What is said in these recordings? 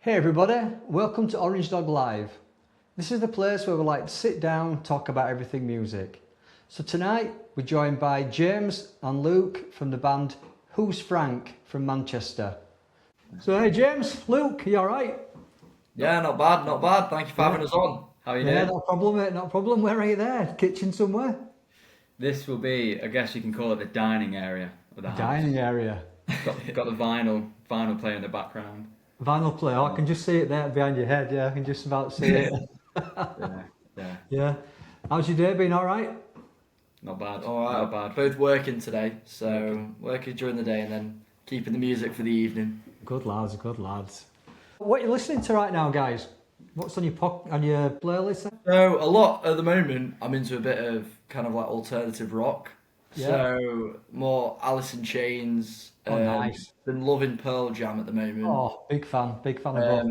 Hey everybody, welcome to Orange Dog Live. This is the place where we like to sit down, talk about everything music. So tonight we're joined by James and Luke from the band Who's Frank from Manchester. So hey James, Luke, you alright? Yeah, not bad, not bad. Thank you for having us on. How are you Yeah, doing? no problem mate, no problem. Where are you there? Kitchen somewhere? This will be, I guess you can call it the dining area of the house. Dining area. Got the vinyl player in the background. Vinyl player, oh, I can just see it there behind your head, yeah, I can just about see it. Yeah, yeah, Yeah. How's your day been, alright? not bad, All not right, bad. both working today, so working during the day and then keeping the music for the evening. Good lads, good lads. What are you listening to right now, guys? What's on your on your playlist? So a lot at the moment, I'm into a bit of kind of like alternative rock. Yeah. So more Alice in Chains. Oh, nice. Been loving Pearl Jam at the moment. Oh, big fan of both.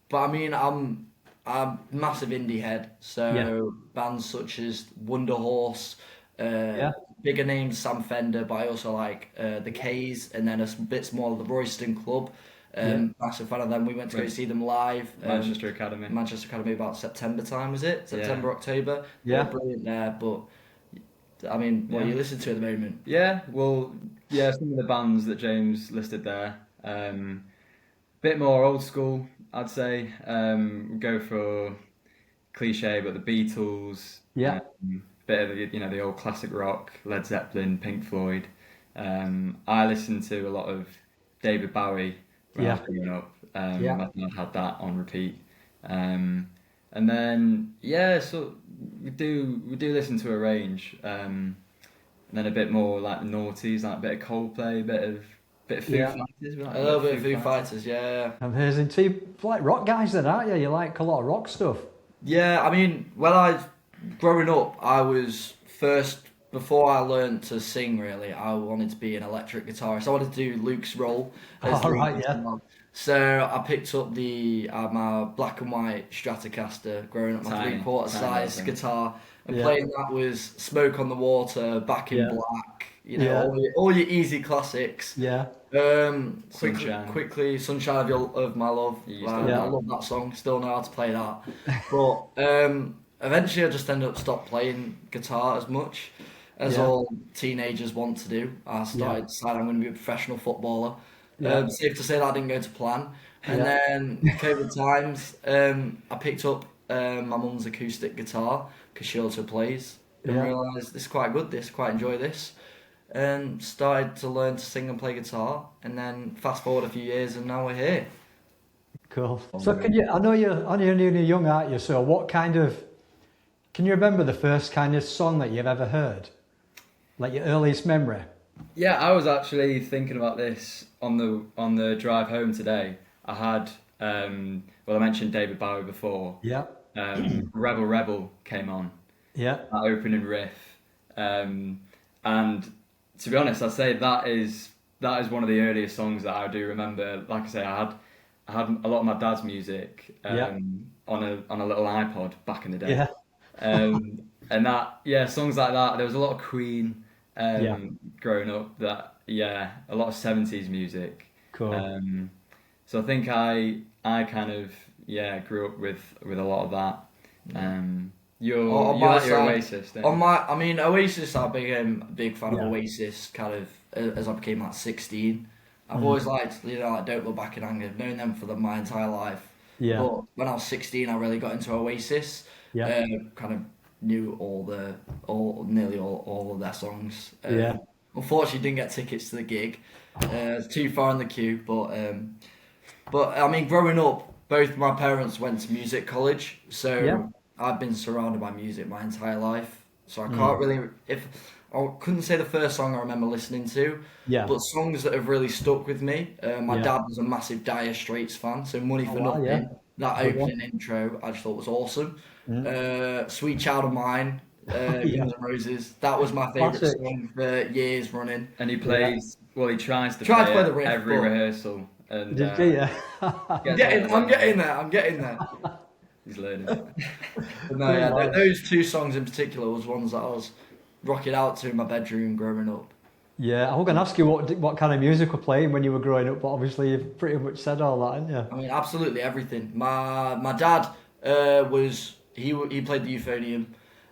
But I mean, I'm a massive indie head. So Yeah. bands such as Wonder Horse, Yeah. bigger names Sam Fender, but I also like the K's, and then bit smaller the Royston Club. Yeah. Massive fan of them. We went to go Right. see them live. Manchester Academy. Manchester Academy about September time, was it? September, October. Yeah. They were brilliant there, but I mean, what Yeah. you listen to at the moment? Yeah, well, yeah, some of the bands that James listed there. Bit more old school, I'd say. Go for cliche, but the Beatles. Yeah. Bit of the old classic rock, Led Zeppelin, Pink Floyd. I listened to a lot of David Bowie when I was growing up. Yeah. I think I've had that on repeat. And then so we do listen to a range. And then a bit more like the noughties, like a bit of Coldplay, a bit of Foo Yeah. Fighters. We like A little bit of Foo Fighters, yeah. Amazing. So you like rock guys then, aren't you? You like a lot of rock stuff. Yeah, I mean, growing up, I was first, before I learned to sing really, I wanted to be an electric guitarist. I wanted to do Luke's role as Oh, the right, yeah. guitar. So I picked up my black and white Stratocaster, growing up, my Tiny, 3/4 tiny size thing. guitar, and Yeah. playing that was Smoke on the Water, Back in Yeah. Black, Yeah. all your easy classics. Yeah. Sunshine. Quickly, Sunshine of My Love. You used to Wow, have I that. love that song. Still know how to play that. But eventually, I just ended up stopped playing guitar as much as Yeah. all teenagers want to do. I started deciding I'm going to be a professional footballer. Yeah. Safe to say that didn't go to plan. And Yeah. then COVID times, I picked up my mum's acoustic guitar because she also plays, and Yeah. realised this is quite good. Quite enjoy this, and started to learn to sing and play guitar. And then fast forward a few years, and now we're here. Cool. So I know you're nearly young, aren't you? So can you remember the first kind of song that you've ever heard? Like your earliest memory? Yeah, I was actually thinking about this on the drive home today. I had I mentioned David Bowie before. Yeah. Rebel Rebel came on, Yeah. that opening riff, and to be honest, I'd say that is one of the earliest songs that I do remember. Like I say, I had a lot of my dad's music Yeah. on a little iPod back in the day. Yeah. And songs like that. There was a lot of Queen Yeah. growing up. A lot of 70s music. Cool. So I think I kind of grew up with a lot of that. You're On you're my like your side- Oasis, don't you? I mean, Oasis. I'm a big fan Yeah. of Oasis. Kind of as I became like 16. I've Mm. always liked, like Don't Look Back in Anger. I've known them for my entire life. Yeah. But when I was 16, I really got into Oasis. Yeah. Kind of knew nearly all of their songs. Yeah. Unfortunately, didn't get tickets to the gig. It's too far in the queue. But I mean, growing up, both my parents went to music college, so Yeah. I've been surrounded by music my entire life. So I can't really, if I couldn't say the first song I remember listening to, Yeah. but songs that have really stuck with me. My Yeah. dad was a massive Dire Straits fan, so Money for Oh, wow, Nothing. yeah. That Good one. opening intro, I just thought was awesome. Mm. Sweet Child of Mine, Yeah. Guns N' Roses. That was my favourite Classic. song for years running. And he plays. Well, he tries to Tried to play it the riff, every but- rehearsal. And Did you? Yeah. gets I'm it. getting there. I'm getting there. He's learning. But no, those two songs in particular was ones that I was rocking out to in my bedroom growing up. Yeah, I was going to ask you what kind of music were playing when you were growing up, but obviously you've pretty much said all that, haven't I you? mean, absolutely everything. My dad was he played the euphonium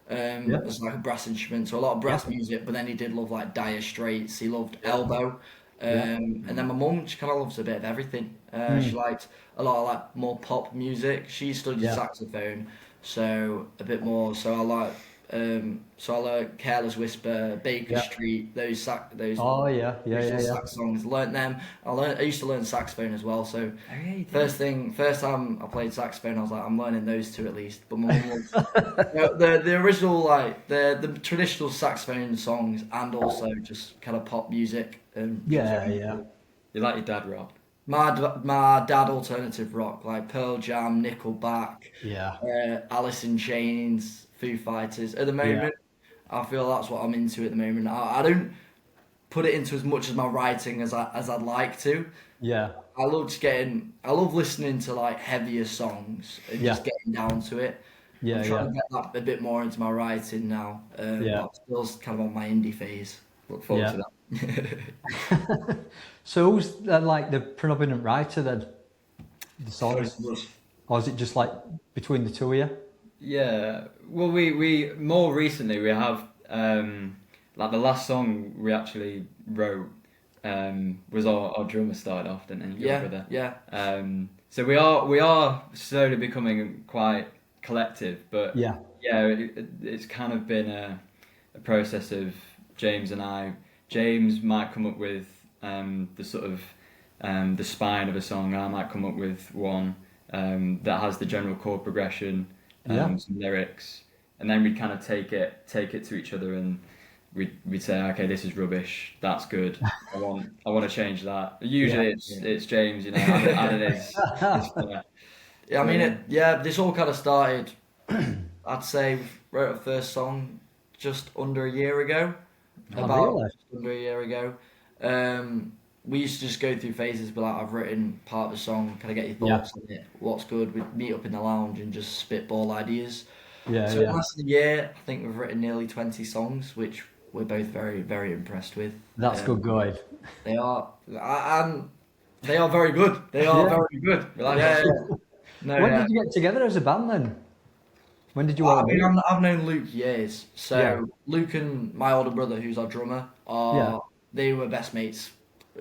Yeah. as like a brass instrument, so a lot of Yeah. brass music. But then he did love like Dire Straits. He loved Yeah. Elbow, Yeah. and then my mum, she kind of loves a bit of everything. She Mm. liked a lot of like more pop music. She studied Yeah. saxophone, so a bit more. So I like Careless Whisper, Baker Yeah. Street, those Oh yeah. Yeah. original Yeah. Yeah. sax songs. Learnt them. I used to learn saxophone as well. So Oh, yeah, you did. first time I played saxophone, I was like, I'm learning those two at least. But my mum was the original like the traditional saxophone songs and also just kind of pop music. She was Yeah. very Yeah. cool. You like your dad rock? My dad alternative rock like Pearl Jam, Nickelback, Yeah. Alice in Chains, Foo Fighters. At the Yeah. moment, I feel that's what I'm into at the moment. I don't put it into as much as my writing as I'd like to. Yeah. I love listening to like heavier songs and Yeah. just getting down to it. I'm Yeah. trying Yeah. to get that a bit more into my writing now, but Yeah. I'm still kind of on my indie phase. Look forward Yeah. to that. So who's like the predominant writer then? The songs, Both of us. or is it just like between the two of you? Yeah. Well, we more recently we have like the last song we actually wrote was our drummer started off, didn't he? Your Yeah, brother. yeah, So we are slowly becoming quite collective, but Yeah. yeah, it's kind of been a process of James and I. James might come up with the sort of the spine of a song. I might come up with one that has the general chord progression, Yeah. some lyrics, and then we'd kind of take it to each other, and we'd say, okay, this is rubbish. That's good. I want to change that. Usually it's James, adding his flair. yeah. I mean, Yeah. this all kind of started. I'd say we wrote our first song just under a year ago. Oh, About really? just under a year ago. We used to just go through phases, but like I've written part of a song, kind of get your Yeah. thoughts on it, what's good. We'd meet up in the lounge and just spitball ideas. Yeah. So in Yeah. less than a year, I think we've written nearly 20 songs, which we're both very, very impressed with. That's good going. They are, and they are very good. They are Yeah. very good. We like Yeah, it. yeah. No, When yeah. did you get together as a band then? When did you Well, all I mean, meet? I've known Luke years. So Yeah. Luke and my older brother, who's our drummer, Yeah. they were best mates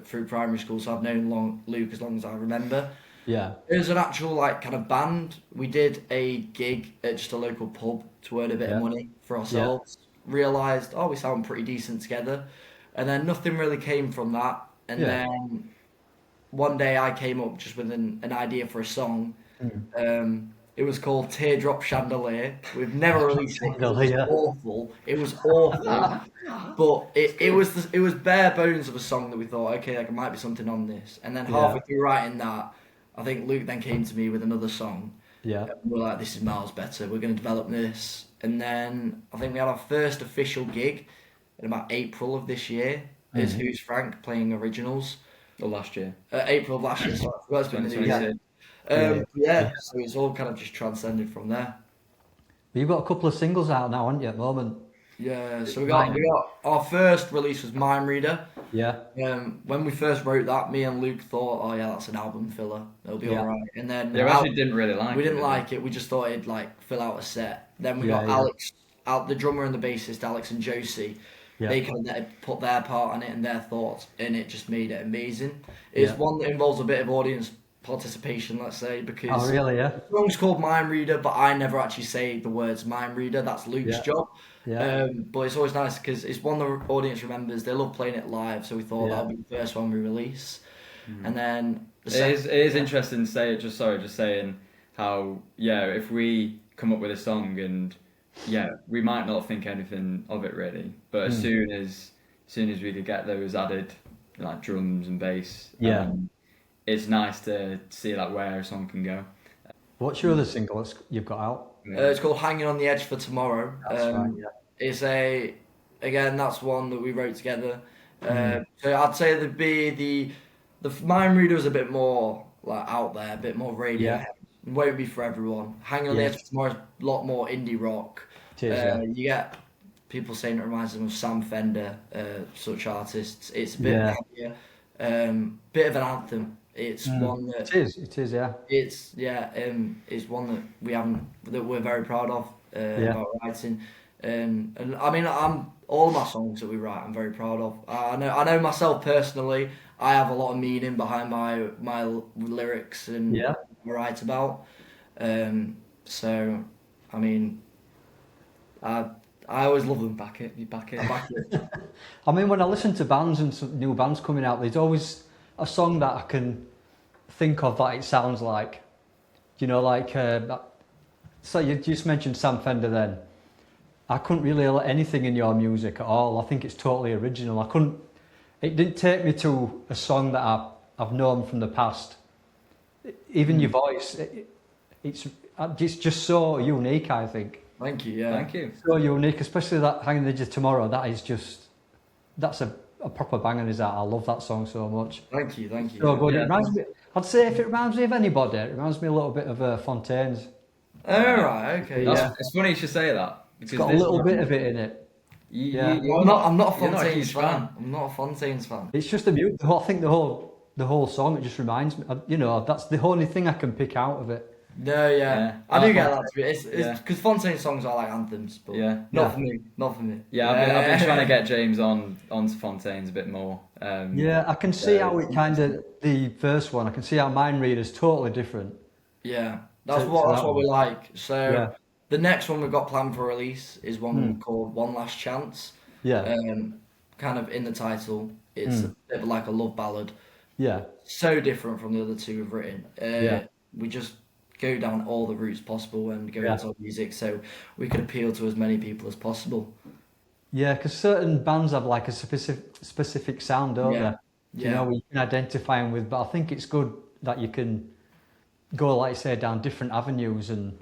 through primary school. So I've known Luke as long as I remember. Yeah. There's an actual like kind of band. We did a gig at just a local pub to earn a bit Yeah. of money for ourselves. Realised, we sound pretty decent together, and then nothing really came from that. And Yeah. then one day I came up just with an idea for a song. It was called Teardrop Chandelier. We've never released it 'cause it Chandelier. was awful. It was awful, but it was bare bones of a song that we thought, okay, like, it might be something on this. And then halfway Yeah. through writing that, I think Luke then came to me with another song. Yeah. And we're like, this is miles better. We're going to develop this. And then I think we had our first official gig in about April of this year. Is Who's Frank playing originals. Or last year. April of last year. So I forgot it's been the new year. 2026. Yeah, so it's all kind of just transcended from there. You've got a couple of singles out now, haven't you, at the moment? Yeah, so we got our first release was Mind Reader. Yeah. When we first wrote that, me and Luke thought, oh yeah, that's an album filler. It'll be Yeah. alright. And then They actually didn't really like it. we didn't did they? like it. We just thought it'd like fill out a set. Then we Yeah, got yeah. Alex, the drummer and the bassist, Alex and Josie. Yeah. They kind of put their part on it and their thoughts, and it just made it amazing. It's Yeah. one that involves a bit of audience participation, let's say, because Oh, really? Yeah. the song's called Mind Reader, but I never actually say the words Mind Reader. That's Luke's Yeah. job. Yeah. But it's always nice because it's one the audience remembers. They love playing it live, so we thought Yeah. that'll be the first one we release. And then the It is yeah. interesting to say, just saying how, if we come up with a song and, we might not think anything of it really, but as soon as we could get those added, like drums and bass, Yeah. it's nice to see like where a song can go. What's your other single you've got out? It's called Hanging on the Edge for Tomorrow. That's right, yeah. It's again, that's one that we wrote together. So I'd say there'd be the Mind Reader is a bit more like out there, a bit more radio. Yeah. It won't be for everyone. Hanging on the Yeah. Edge for Tomorrow is a lot more indie rock. It is, yeah. You get people saying it reminds them of Sam Fender, such artists. It's a bit Yeah. heavier, bit of an anthem. It's one that It is, yeah. it's one that we're very proud of Yeah. about writing. And I mean, all of my songs that we write, I'm very proud of. I know myself personally, I have a lot of meaning behind my lyrics and Yeah. what I write about. So, I mean, I always love them. Back it, you back it. I back it. I mean, when I listen to bands and some new bands coming out, there's always a song that I can think of that it sounds like. You know, like, so you just mentioned Sam Fender then. I couldn't really hear anything in your music at all. I think it's totally original. It didn't take me to a song that I've known from the past. Even your voice, it's just so unique, I think. Thank you. Yeah. Thank you. So unique, especially that Hanging on the Edge of Tomorrow. That's a proper banger, is that? I love that song so much. Thank you. So good. Yeah. It reminds me, I'd say if it reminds me of anybody, it reminds me a little bit of Fontaines. Oh, right. Okay. Yeah. It's funny you should say that. It's got a little bit of it in it. Yeah. I'm not a you're not a Fontaines huge fan. I'm not a Fontaines fan. It's just I think the whole song, it just reminds me, that's the only thing I can pick out of it. No, yeah. I do get that to be. It's Yeah. because Fontaine songs are like anthems, but Yeah. not for me. Not for me. Yeah, I've been trying to get James onto Fontaines a bit more. Yeah, I can see how it kind of, the first one, I can see how Mind Reader's totally different. Yeah, that's To what that we one. like. So Yeah. the next one we've got planned for release is one called One Last Chance. Yeah, Kind of in the title, it's a bit of like a love ballad. yeah, So different from the other two we've written. Yeah. We just go down all the routes possible when we go Yeah. into our music, so we can appeal to as many people as possible. yeah, because certain bands have like a specific sound, don't Yeah. they? You know, you can identify them with, but I think it's good that you can go, like you say, down different avenues, and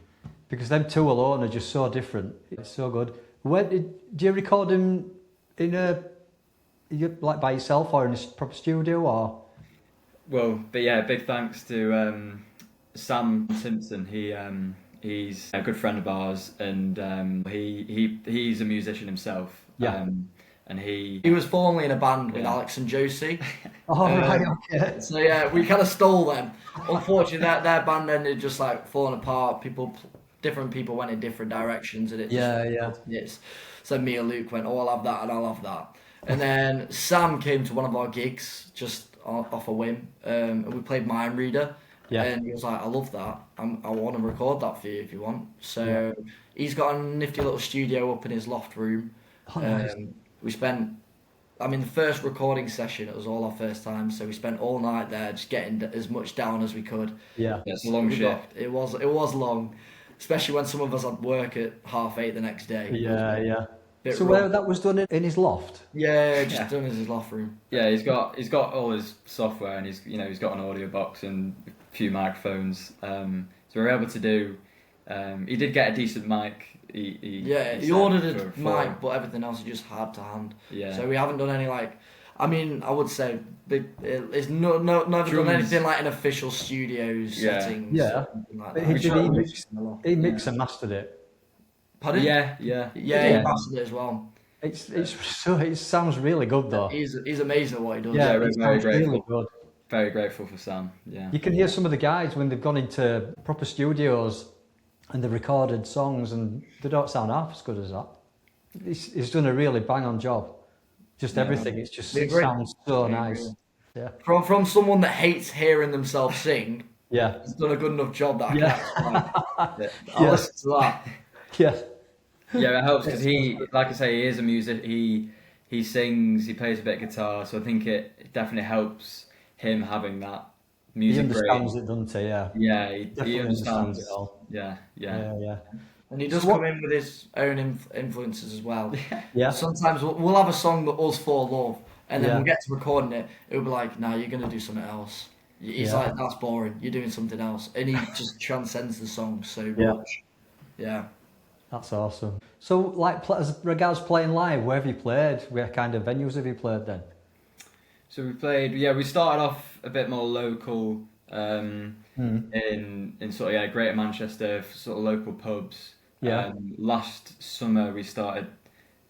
because them two alone are just so different. It's so good. Do you record them like by yourself or in a proper studio or? Well, but yeah, big thanks to Sam Simpson. He's a good friend of ours, and he's a musician himself. Yeah. And He was formerly in a band with Yeah. Alex and Josie. Oh, right, okay. So yeah, we kind of stole them. Unfortunately, their band ended just like falling apart. Different people went in different directions, and it just so me and Luke went, "Oh, I'll have that, and I'll have that." And then Sam came to one of our gigs just off a whim, and we played Mind Reader. Yeah. And he was like, "I love that. I want to record that for you if you want." So he's got a nifty little studio up in his loft room. Oh, nice. We spent, the first recording session, it was all our first time, so we spent all night there just getting as much down as we could. Yeah. it's a long shift. It was long, especially when some of us had work at 8:30 the next day. Yeah. Bit So rough. where that was done in his loft? Yeah, just Yeah. done as his loft room. Yeah, he's got all his software, and he's got an audio box and a few microphones. So we're able to do. He did get a decent mic. He He said ordered a for- mic, but everything else he just had to hand. Yeah. So we haven't done any I would say it's never done Drums. anything like an official studios Yeah. settings. Yeah. Something like But that. he mixed and mastered it. Pardon? Yeah. Yeah, Yeah. he mastered it as well. It sounds really good though. He's amazing at what he does. Yeah, we're it very sounds really grateful. good. Very grateful for Sam. Yeah. You can hear some of the guys when they've gone into proper studios and they've recorded songs, and they don't sound half as good as that. He's done a really bang-on job. Just Yeah. everything. It We agree. sounds so We nice. agree. Yeah. From someone that hates hearing themselves sing, Yeah. he's done a good enough job that I Yeah. can actually, I'll Yeah. listen to that. Yeah. Yeah, it helps because he, like I say, he is a music. He sings, he plays a bit of guitar, so I think it definitely helps him having that He music understands brain. it, doesn't he? Yeah. Yeah, he Definitely understands. it all. Yeah. Yeah. And he does So what- come in with his own influences as well. Yeah. Sometimes we'll have a song that us four love, and then Yeah. we'll get to recording it. It'll be like, "No, you're gonna do something else." He's Yeah. like, "That's boring. You're doing something else," and he just transcends the song so Yeah. much. Yeah. That's awesome. So, like, as regards playing live, where have you played? Where kind of venues have you played then? So we played. Yeah, we started off a bit more local in sort of Greater Manchester, sort of local pubs. Yeah. Last summer we started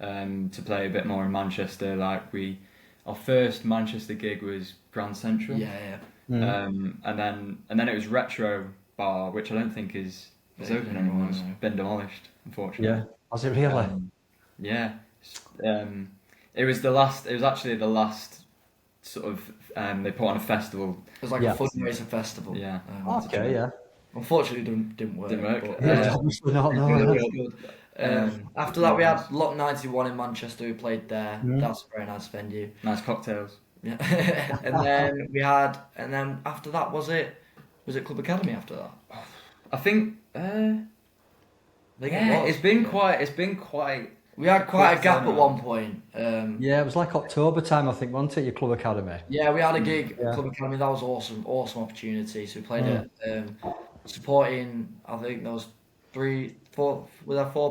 to play a bit more in Manchester. Like our first Manchester gig was Grand Central. Yeah. And then it was Retro Bar, which I don't think is open anymore. It's been demolished, unfortunately. Yeah. Was it really? Yeah. It was actually the last sort of they put on a festival. It was like a fundraiser festival. Yeah. Okay, yeah. Unfortunately, didn't work. Didn't work. But, Yeah, obviously not. it No. was good. After that, we had Lot 91 in Manchester. We played there. That's a very nice venue. Nice cocktails. Yeah. and then after that, was it Club Academy after that? I think. It was. It's been quite. We had quite a gap at turnaround. one point. Yeah, it was like October time, I think, wasn't it? Your Club Academy. Yeah, we had a gig at Club Academy. That was awesome opportunity. So we played it, supporting. I think there was 4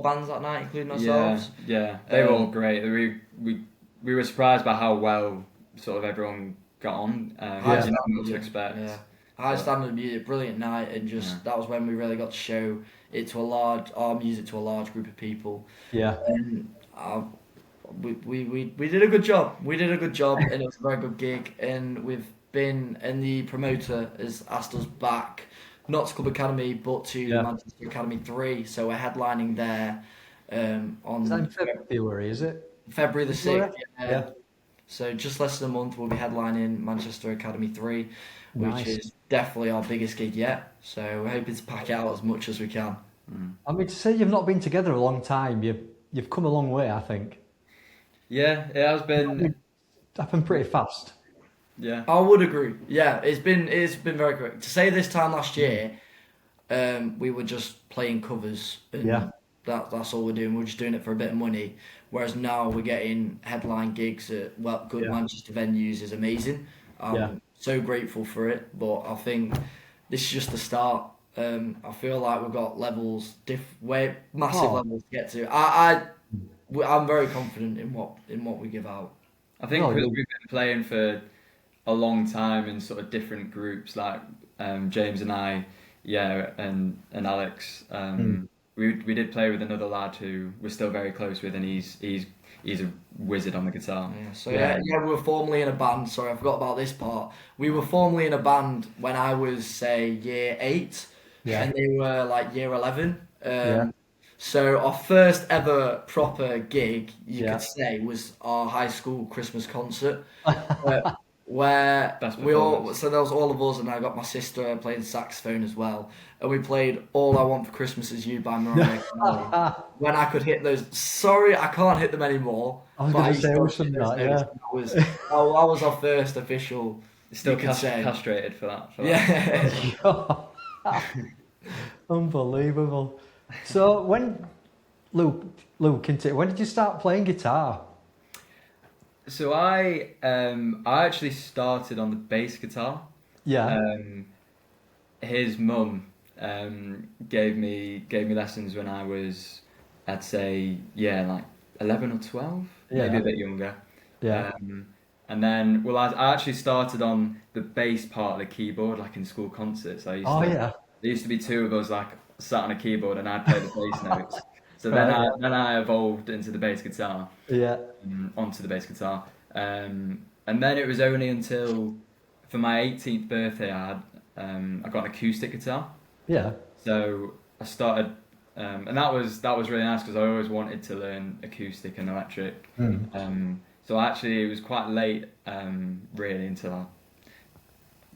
bands that night, including ourselves. Yeah, they were all great. We were surprised by how well sort of everyone got on. We didn't know what to expect. Yeah. High standard music, brilliant night, and that was when we really got to show it to our music to a large group of people. Yeah. And we did a good job. We did a good job, and it was a very good gig. And the promoter has asked us back, not to Club Academy, but to Manchester Academy 3. So we're headlining there on. Is that in February? Is it? February the 6th. Yeah. So just less than a month, we'll be headlining Manchester Academy 3, which is definitely our biggest gig yet. So we're hoping to pack out as much as we can. I mean, to say you've not been together a long time, you've come a long way, I think. Yeah, it has been. It happened pretty fast. Yeah, I would agree. Yeah, it's been very quick. To say this time last year, we were just playing covers. And that's all we're doing. We're just doing it for a bit of money. Whereas now we're getting headline gigs at good Manchester venues is amazing. I'm so grateful for it. But I think this is just the start. I feel like we've got levels, massive levels to get to. I'm very confident in what we give out. I think because we've been playing for a long time in sort of different groups, like James and I, and Alex. We did play with another lad who we're still very close with, and he's a wizard on the guitar. Yeah, so we were formerly in a band. Sorry, I forgot about this part. We were formerly in a band when I was, say, year 8, and they were like year 11. So our first ever proper gig, you could say, was our high school Christmas concert, where so there was all of us, and I got my sister playing saxophone as well, and we played "All I Want for Christmas Is You" by Mariah Carey. When I could hit those, sorry, I can't hit them anymore. I was going to say awesome that, that was our first official. Still castrated for that. Yeah. Unbelievable. So when Luke, when did you start playing guitar? So I actually started on the bass guitar. Yeah. His mum gave me lessons when I was, I'd say, like 11 or 12, maybe a bit younger. Yeah. And then, I actually started on the bass part of the keyboard, like in school concerts. There used to be 2 of us, like, sat on a keyboard, and I'd play the bass notes. So then I evolved into the bass guitar. Yeah. Onto the bass guitar. And then it was only until, for my 18th birthday, I got an acoustic guitar. Yeah. So I started, and that was really nice because I always wanted to learn acoustic and electric. So actually it was quite late, really, until I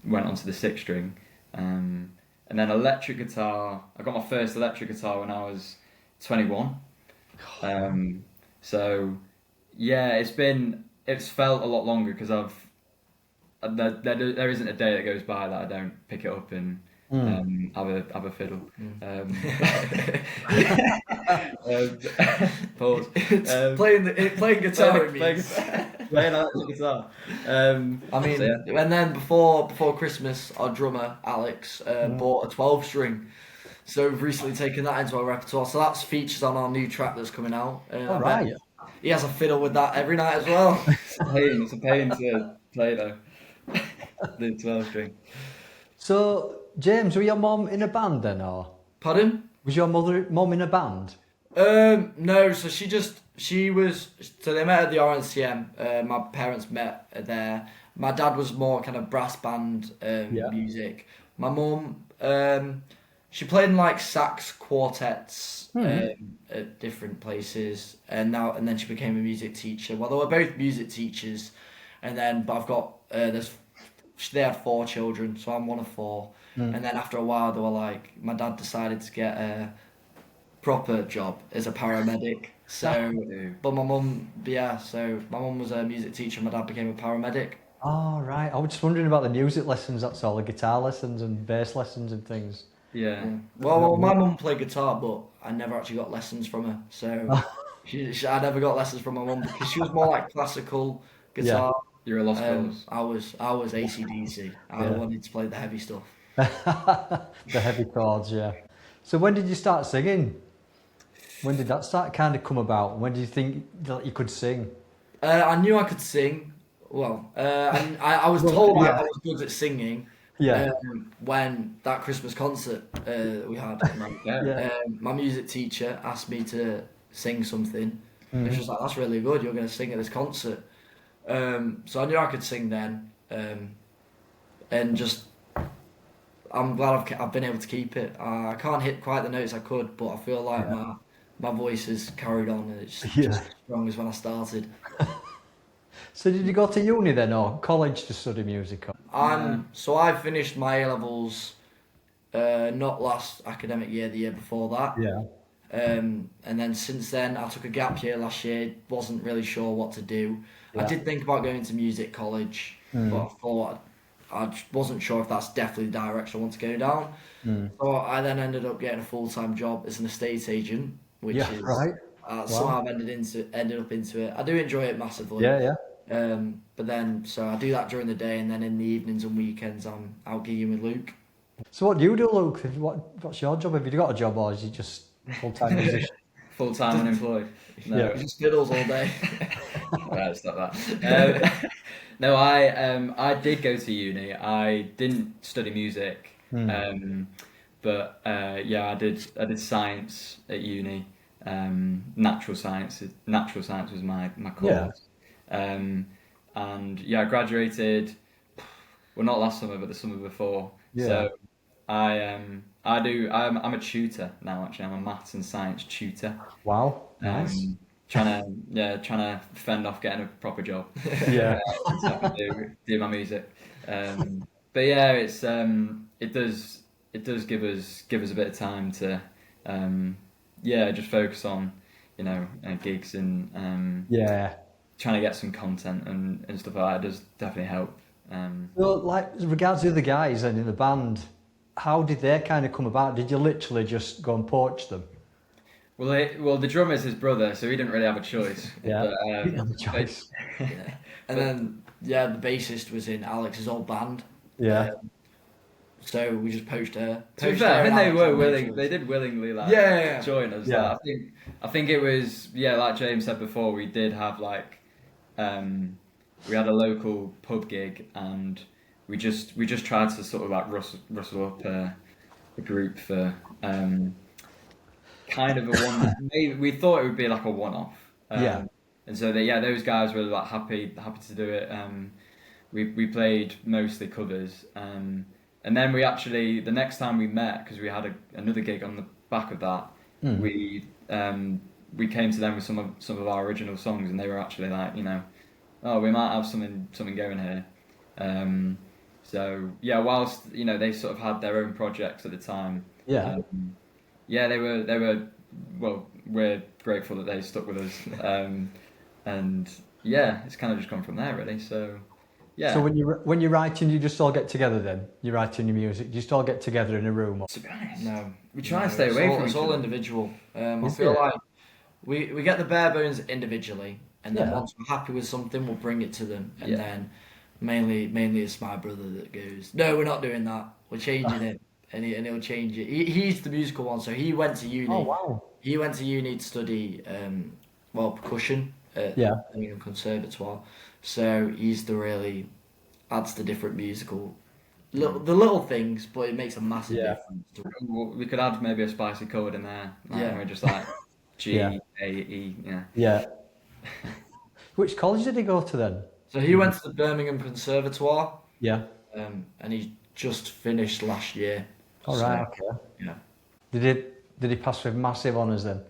went onto the 6-string. And then electric guitar, I got my first electric guitar when I was 21. So yeah, it's felt a lot longer because there isn't a day that goes by that I don't pick it up and have a fiddle. Pause. Playing guitar. Playing electric guitar. And then before Christmas, our drummer Alex bought a 12-string. So we've recently taken that into our repertoire. So that's featured on our new track that's coming out. All right. He has a fiddle with that every night as well. It's a pain to play though. The 12-string. So, James, were your mum in a band then, or? Pardon? Was your mum in a band? No, so so they met at the RNCM. My parents met there. My dad was more kind of brass band Yeah. music. My mum, she played in like sax quartets at different places, and then she became a music teacher. Well, they were both music teachers, but I've got they had four children, so I'm one of four. Mm. And then after a while, they were like, my dad decided to get a proper job as a paramedic. So, Do. but my mum, yeah, so my mum was a music teacher. My dad became a paramedic. Oh, right. I was just wondering about the music lessons, that's all, the guitar lessons and bass lessons and things. Yeah. Yeah. Well, my mum played guitar, but I never actually got lessons from her. So, I never got lessons from my mum because she was more like classical Yeah. guitar. You're a lost cause. I was AC/DC. I Yeah. wanted to play the heavy stuff. The heavy chords, yeah. So when did you start singing? When did that start kind of come about? When did you think that you could sing? I knew I could sing. Well, and I was told Yeah. I was good at singing Yeah. when that Christmas concert we had. Yeah. Yeah. My music teacher asked me to sing something. And Mhm. she was like, "That's really good. You're going to sing at this concert." So I knew I could sing then, and just I'm glad I've been able to keep it. I can't hit quite the notes I could, but I feel like Yeah. my voice has carried on and it's Yeah. just as strong as when I started. So did you go to uni then or college to study music? So I finished my A levels not last academic year, the year before that. Yeah. And then since then, I took a gap year last year. Wasn't really sure what to do. I Yeah. did think about going to music college, but I thought I just wasn't sure if that's definitely the direction I want to go down. Mm. So I then ended up getting a full-time job as an estate agent, which Yeah, is right. somehow I've ended up into it. I do enjoy it massively. Yeah, yeah. But then so I do that during the day, and then in the evenings and weekends I'm out gigging with Luke. So what do you do, Luke? What's your job? Have you got a job or is you just full-time musician? Full time unemployed. No. Yeah. Just fiddles all day. Right, stop that. No, I did go to uni. I didn't study music, but yeah, I did science at uni. Natural science was my course. And yeah, I graduated. Well, not last summer, but the summer before. Yeah. So I'm a tutor now. Actually, I'm a maths and science tutor. Wow. Nice. Trying to fend off getting a proper job. Yeah. So I can do my music. But yeah, it does give us a bit of time to just focus on gigs and Yeah. trying to get some content and stuff like that. It does definitely help. So, like, as regards to the guys and in the band, how did they kind of come about? Did you literally just go and poach them? Well, the drummer's his brother, so he didn't really have a choice. Yeah. But, You didn't have a choice. Yeah. And then the bassist was in Alex's old band. Yeah. So we just poached her. To be Poached fair, her I think and they Alex were on willing. vocals. They did willingly Yeah. join us. Yeah. Like, I think it was like James said before. We did have we had a local pub gig and we just tried to sort of like rustle up a group for kind of a one. Maybe we thought it would be like a one-off. Yeah. And so those guys were like happy to do it. We played mostly covers. And then we actually, the next time we met, because we had another gig on the back of that, we came to them with some of our original songs, and they were actually like, oh, we might have something going here. So yeah, whilst they sort of had their own projects at the time, Yeah. they were well, we're grateful that they stuck with us, and yeah, it's kind of just gone from there really. So yeah. So when you're writing, you just all get together then? You're writing your music, you just all get together in a room? Or... To be honest, No, we try and stay away from It's each all other. individual. I Is feel it? like we get the bare bones individually, and then Yeah. once we're happy with something, we'll bring it to them, and Yeah. then mainly it's my brother that goes, no, we're not doing that. We're changing it, and he'll change it. He's the musical one, so he went to uni. Oh, wow. He went to uni to study percussion at Yeah. Birmingham Conservatoire. So he's adds the different musical the little things, but it makes a massive Yeah. difference. We could add maybe a spicy chord in there. Like, Yeah. we're just like Yeah. G-A-E, yeah. Yeah. Which college did he go to then? So he went to the Birmingham Conservatoire, Yeah. and he just finished last year. All So, right. Okay. yeah. Did he pass with massive honours then?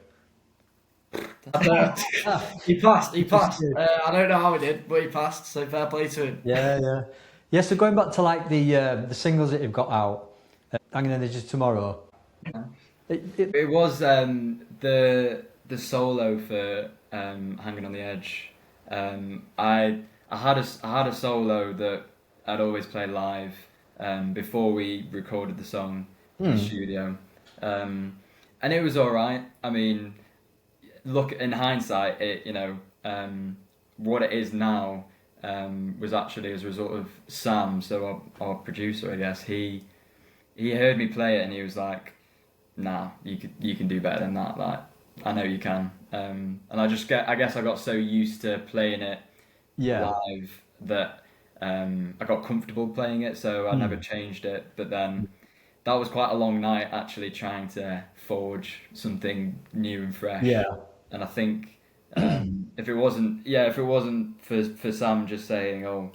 He passed. He passed. good. I don't know how he did, but he passed. So fair play to him. Yeah, yeah. Yeah, so going back to like the singles that you've got out, Hanging on the Edge of Tomorrow. It was the solo for Hanging on the Edge. I had a solo that I'd always play live before we recorded the song in the studio, and it was all right. I mean, look, in hindsight, what it is now was actually as a result of Sam, so our producer, I guess. He heard me play it and he was like, "Nah, you can do better than that. Like, I know you can." And I guess I got so used to playing it live that I got comfortable playing it, so I never changed it. But then that was quite a long night actually trying to forge something new and fresh. Yeah. And I think if it wasn't for Sam just saying, "Oh,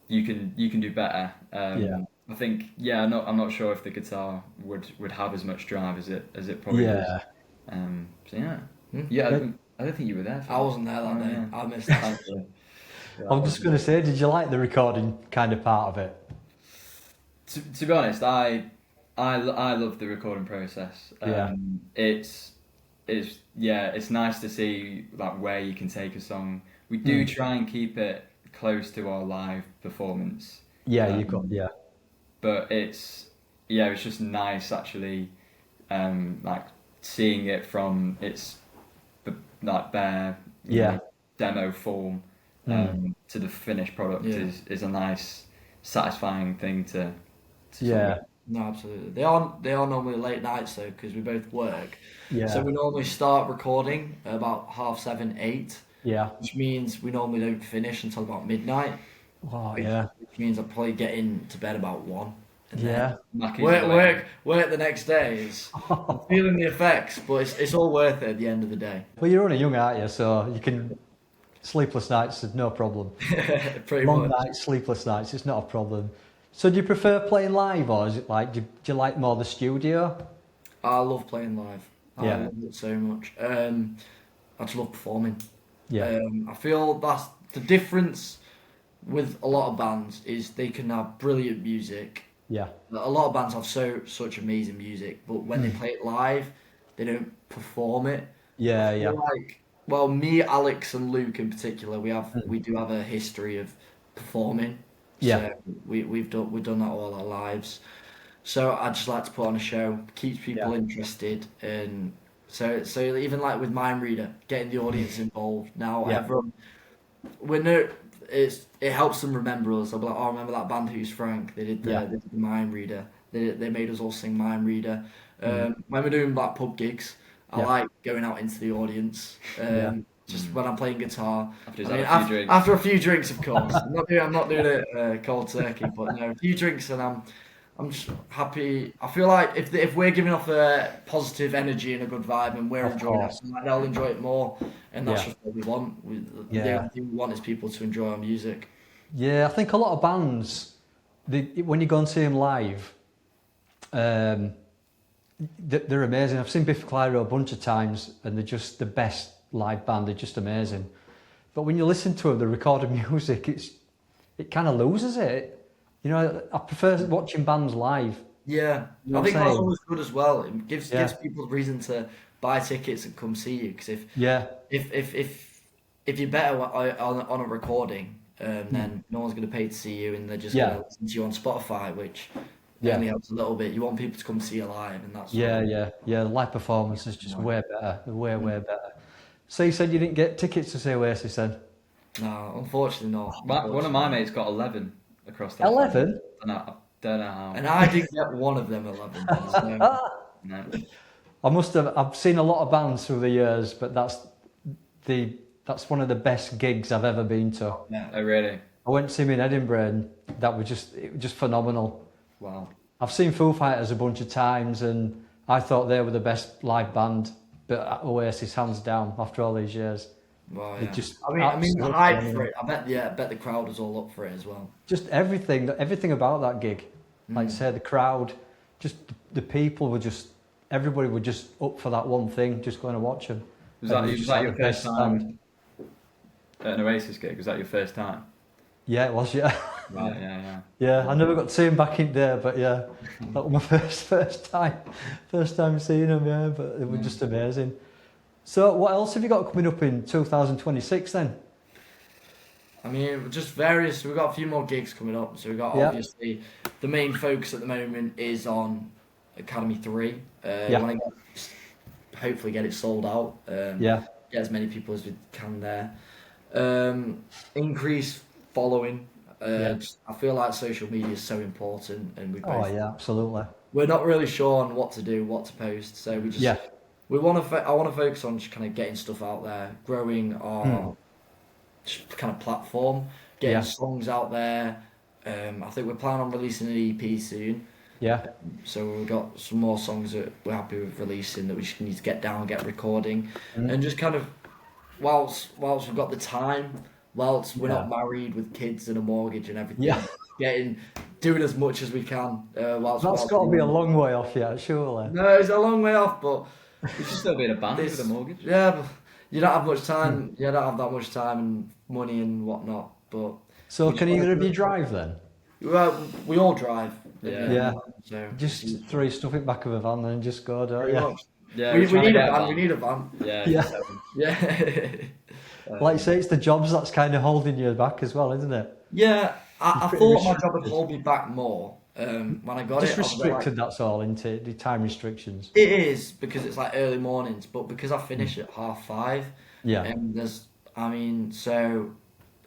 you can do better," I think I'm not sure if the guitar would have as much drive as it probably does. So yeah, I don't think you were there. I wasn't there that day. Yeah. I missed that. I'm just going to say, did you like the recording kind of part of it? To be honest, I love the recording process. It's nice to see like where you can take a song. We do try and keep it close to our live performance. Yeah, But it's just nice actually, like seeing it from its like bare demo form to the finished product is a nice, satisfying thing to No, absolutely. They are normally late nights though, because we both work. Yeah. So we normally start recording at about 7:30, 8. Yeah. Which means we normally don't finish until about midnight. Oh, yeah. Which means I probably get into bed about 1. And Yeah. Work the next day is I'm feeling the effects, but it's all worth it at the end of the day. Well, you're only young, aren't you? So you can sleepless nights is no problem. Pretty Long much. nights, sleepless nights, it's not a problem. So do you prefer playing live, or is it like do you like more the studio? I love playing live. I Yeah. love it so much. I just love performing. Yeah. I feel that's the difference with a lot of bands is they can have brilliant music. Yeah. A lot of bands have such amazing music, but when they play it live, they don't perform it. Yeah, I yeah. feel like, well, me, Alex, and Luke in particular, we do have a history of performing. Yeah. So we've done that all our lives. So I just like to put on a show, keeps people interested, and so even like with Mind Reader, getting the audience involved. Now everyone, it helps them remember us. I'll be like, oh, remember that band Who's Frank? They did the Mind Reader. They made us all sing Mind Reader. When we're doing like pub gigs, I like going out into the audience. Just when I'm playing guitar. After a few drinks, of course. I'm not doing it cold turkey, but no, a few drinks and I'm just happy. I feel like if we're giving off a positive energy and a good vibe and we're enjoying it, like they'll enjoy it more, and that's just what we want. The only thing we want is people to enjoy our music. Yeah, I think a lot of bands, when you go and see them live, they're amazing. I've seen Biff Clyro a bunch of times, and they're just the best live band. They're just amazing. But when you listen to them, the recorded music, it kind of loses it. You know, I prefer watching bands live. Yeah, You know I think what I'm that's saying? always good as well. It gives people a reason to buy tickets and come see you. Because if you're better on a recording, then no one's going to pay to see you, and they're just going to listen to you on Spotify, which only helps a little bit. You want people to come see you live, and that's The live performance is just way better, way better. So you said you didn't get tickets to see Oasis then? No, unfortunately not. One of my mates got 11 across that. 11? I don't know how. And I didn't get one of them 11. So. No. I've seen a lot of bands through the years, but that's one of the best gigs I've ever been to. Yeah. Oh really? I went to see him in Edinburgh, and it was just phenomenal. Wow. I've seen Foo Fighters a bunch of times, and I thought they were the best live band, but Oasis hands down after all these years. Well, They yeah. just I mean, the absolutely hype dominated. for it. I bet the crowd was all up for it as well. Just everything about that gig. Like I say, the crowd, just the people were just, everybody were just up for that one thing, just going to watch them. Was that, And was just that like your the best first time at an Oasis gig? Was that your first time? Yeah, it was. Yeah, Right, yeah. yeah. I never got to see him back in there, but yeah, that was my first time seeing him. Yeah, but it was just amazing. So, what else have you got coming up in 2026 then? I mean, just various. We've got a few more gigs coming up. So we've got Yeah. obviously the main focus at the moment is on Academy 3. Yeah. Want to hopefully get it sold out. Yeah, Get as many people as we can there. Increase following. Yeah. I feel like social media is so important, and oh yeah, absolutely. we're not really sure on what to do, what to post. So we just Yeah, we want to. I want to focus on just kind of getting stuff out there, growing our just kind of platform, getting Yeah. songs out there. I think we're planning on releasing an EP soon. yeah, So we've got some more songs that we're happy with releasing that we just need to get down, get recording, and just kind of whilst we've got the time, whilst we're not married with kids and a mortgage and everything, Yeah. doing as much as we can. Whilst that's got to be a long way off yet, surely. No, it's a long way off, but You should still be in a band This- with a mortgage. yeah, but you don't have much time. You don't have that much time and money and whatnot. But So, can either of you drive then? well, we all drive. Yeah. Yeah. So Just throw your stuff in back of a van and just go, don't pretty you? much. Yeah, we we're trying to need a get van. We need a van. Yeah, Yeah. Yeah. Like you say, it's the jobs that's kind of holding you back as well, isn't it? Yeah. I pretty thought my job would restricted. hold me back more. When I got Just it, I was like, restricted, that's all, into the time restrictions. it is because it's like early mornings, but because I finish at 5:30, Yeah, and so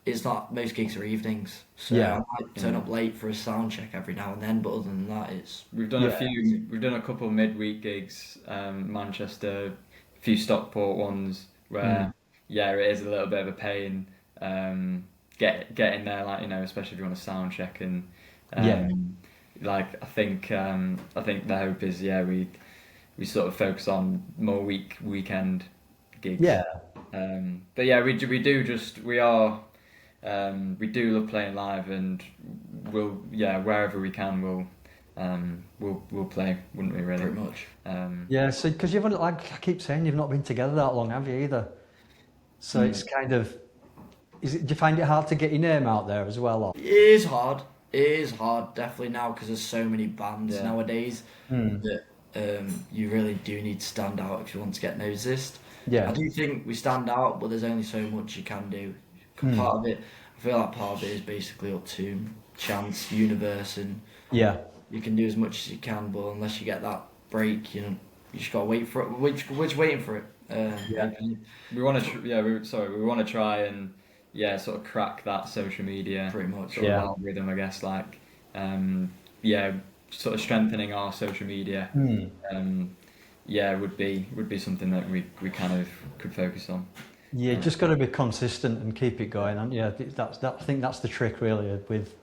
it's not, most gigs are evenings, so Yeah. I might turn up late for a sound check every now and then, but other than that, it's We've done Yeah. we've done a couple of midweek gigs, Manchester, a few Stockport ones where it is a little bit of a pain. Getting there, like, you know, especially if you want to sound check and like I think the hope is we sort of focus on more weekend gigs. yeah, But yeah, we do love playing live, and wherever we can we'll play, wouldn't we, really? pretty much. yeah. So, because you've only, like I keep saying, you've not been together that long, have you either? So it's kind of, do you find it hard to get your name out there as well? Or? It is hard. It is hard, definitely now, because there's so many bands Yeah. nowadays that you really do need to stand out if you want to get noticed. Yeah, I do think we stand out, but there's only so much you can do. Part of it, I feel like part of it is basically up to chance, universe, and yeah, you can do as much as you can, but unless you get that break, you just gotta wait for it. We're just waiting for it. Yeah. We want to we want to try and sort of crack that social media pretty much. sort of Yeah. algorithm, I guess, like sort of strengthening our social media would be something that we kind of could focus on. yeah. Just got to be consistent and keep it going. And yeah, I think that's the trick really with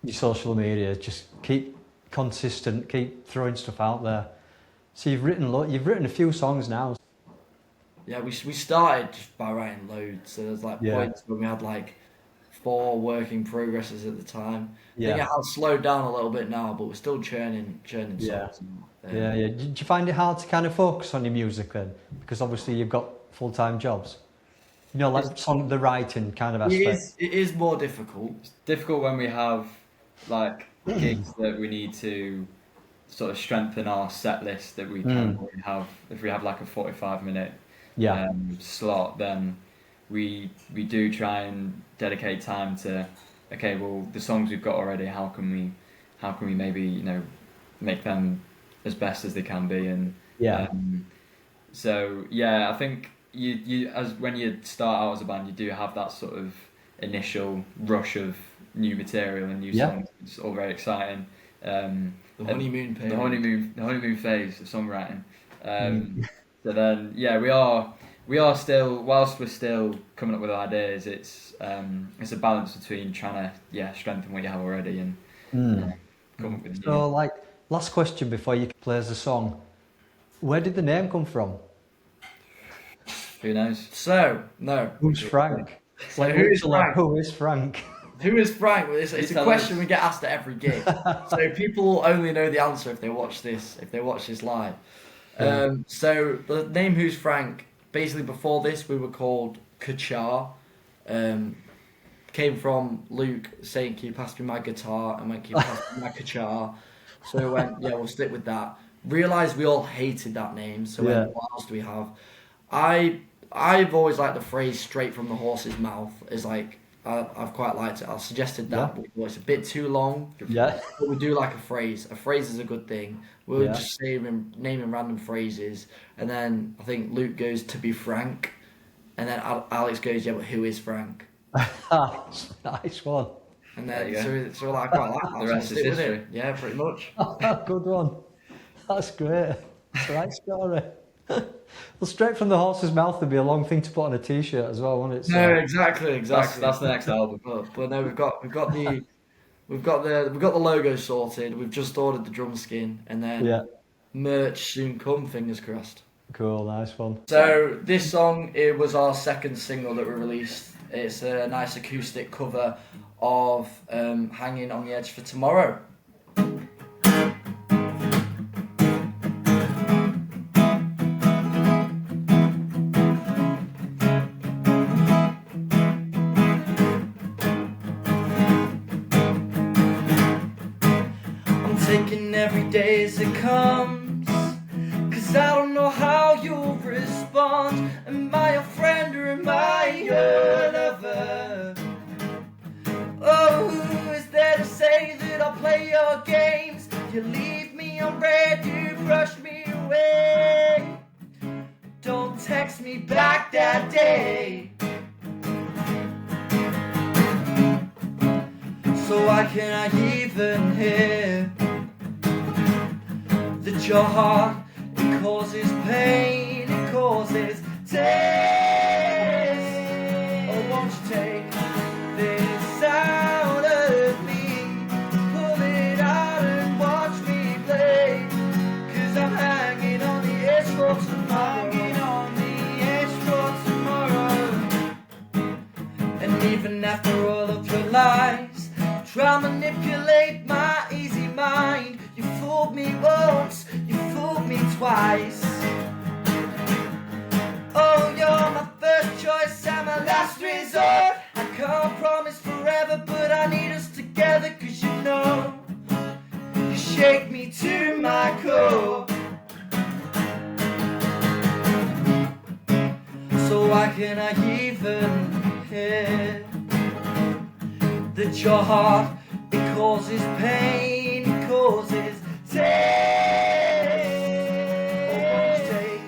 your social media. Just keep consistent, keep throwing stuff out there. So you've written a few songs now. Yeah, we started just by writing loads. So there's like Yeah. points when we had like 4 working progresses at the time. I think it Yeah, has slowed down a little bit now, but we're still churning Yeah. songs. yeah. Did you find it hard to kind of focus on your music then? Because obviously you've got full-time jobs. You know, like the writing kind of aspect. It is more difficult. It's difficult when we have like gigs that we need to sort of strengthen our set list that we can have. If we have like a 45-minute Yeah, slot, then we do try and dedicate time to, okay, well, the songs we've got already, how can we maybe, you know, make them as best as they can be. And yeah, so yeah, I think you as when you start out as a band, you do have that sort of initial rush of new material and new Yeah. songs. It's all very exciting. The honeymoon period. the honeymoon phase of songwriting. So then, we are still, whilst we're still coming up with ideas, it's a balance between trying to strengthen what you have already and come up with new. So, like, last question before you play us a song. Where did the name come from? Who knows? So, no. Who's Frank? So who is Frank? Who is Frank? Who is Frank? It's a tell question us. we get asked at every gig. So people will only know the answer if they watch this live. So the name Who's Frank, basically before this we were called Kachar. Came from Luke saying, "Can you pass me my guitar?" And went, "Can you pass me my Kachar?" So we went, "Yeah, we'll stick with that." Realised we all hated that name, so Yeah. what else do we have? I've always liked the phrase "straight from the horse's mouth." Is like I've quite liked it. I suggested that, but it's a bit too long. Yeah. But we do like a phrase. A phrase is a good thing. We'll Yeah. just naming random phrases, and then I think Luke goes, "To be frank," and then Alex goes, "Yeah, but who is Frank?" Nice one. And There you then so we're like, "Oh, I like that." The so rest we'll is stick with history. it. Yeah, pretty much. Good one. That's great. That's a right story. Well, straight from the horse's mouth would be a long thing to put on a t-shirt as well, wouldn't it? So, No, exactly. That's the next album. But no, we've got the logo sorted. We've just ordered the drum skin, and then yeah. merch soon come. Fingers crossed. Cool, nice one. So this song, it was our second single that we released. It's a nice acoustic cover of "Hanging on the Edge for Tomorrow." I'm taking every day as it comes, 'cause I don't know how you'll respond. Am I your friend or am I your lover? Oh, who is there to say that I'll play your games? You leave me on red, you brush me away. Don't text me back that day. So why can't I even hear that your heart, it causes pain, it causes tears? Oh, won't you take this out of me, pull it out and watch me play? 'Cause I'm hanging on the edge for tomorrow, hanging on the edge for tomorrow. And even after all of your lies, try manipulate my easy mind. You fooled me once, you fooled me twice. Oh, you're my first choice and my last resort. I can't promise forever, but I need us together. 'Cause you know, you shake me to my core. So why can't I even hear that your heart, it causes pain, it causes tears? Oh, won't you take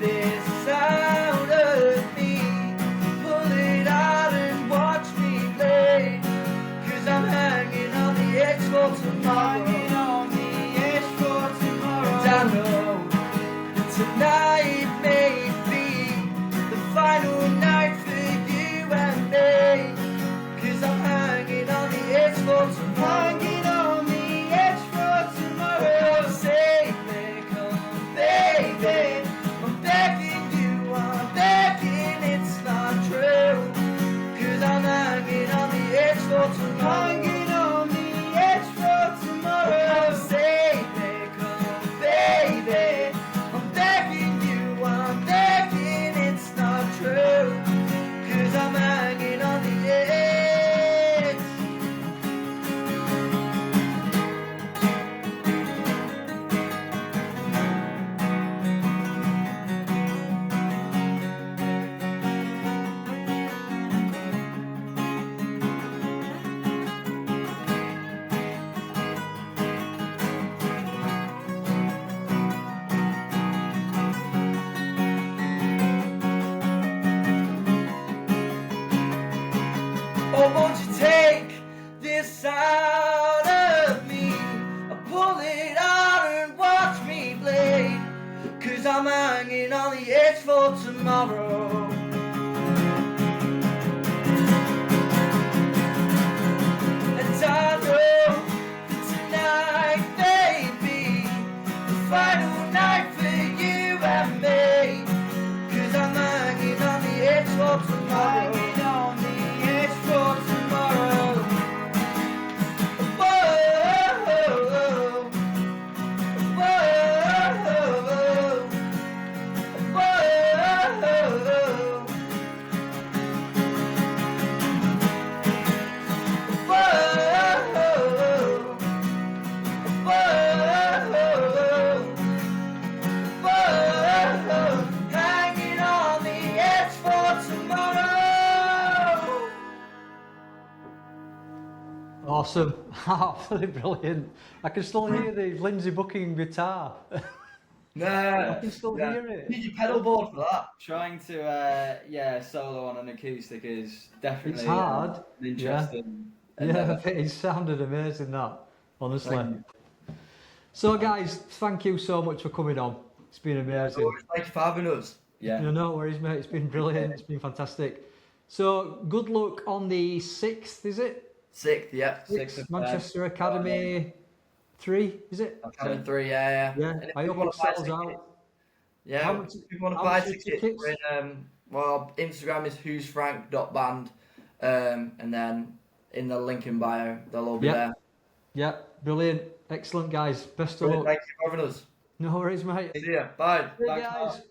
this out of me, pull it out and watch me play? 'Cause I'm hanging on the edge for tomorrow, hanging on the edge for tomorrow. And I know that tonight may be the final night for you and me. 'Cause I'm hanging on the edge for tomorrow, hanging on the edge for tomorrow. Oh, save me, come baby, I'm begging you, I'm begging, it's not true. 'Cause I'm hanging on the edge for tomorrow, hanging on the edge for tomorrow. Oh, save me, come baby, I'm begging you, I'm begging, it's not true. 'Cause I'm hanging on the edge. Oh, won't you take this out of me, pull it out and watch me play? 'Cause I'm hanging on the edge for tomorrow. And I know that tonight may be the final night for you Awesome. Absolutely brilliant. I can still hear the Lindsay Buckingham guitar. Nah, I can still hear it. You need your pedal board for that. Trying to solo on an acoustic is definitely It's hard. interesting. And, Yeah, it sounded amazing, that, honestly. Thank So, guys, thank you so much for coming on. It's been amazing. Thank you for having us. yeah. No worries, mate. It's been brilliant. It's been fantastic. So, good luck on the 6th, is it? 6th, yeah. 6th of Manchester Academy 3, is it? Academy 3, yeah. Yeah, And if I you hope wanna it buy sells tickets- out. Yeah, How much- if you want to how buy much are tickets, tickets? we're in, well, Instagram is who'sfrank.band, and then in the link in bio, they'll all be Yeah. there. Yeah, brilliant. Excellent, guys. Best of Brilliant, luck. thank you for having us. No worries, mate. See ya. Bye. Hey, Thanks, guys.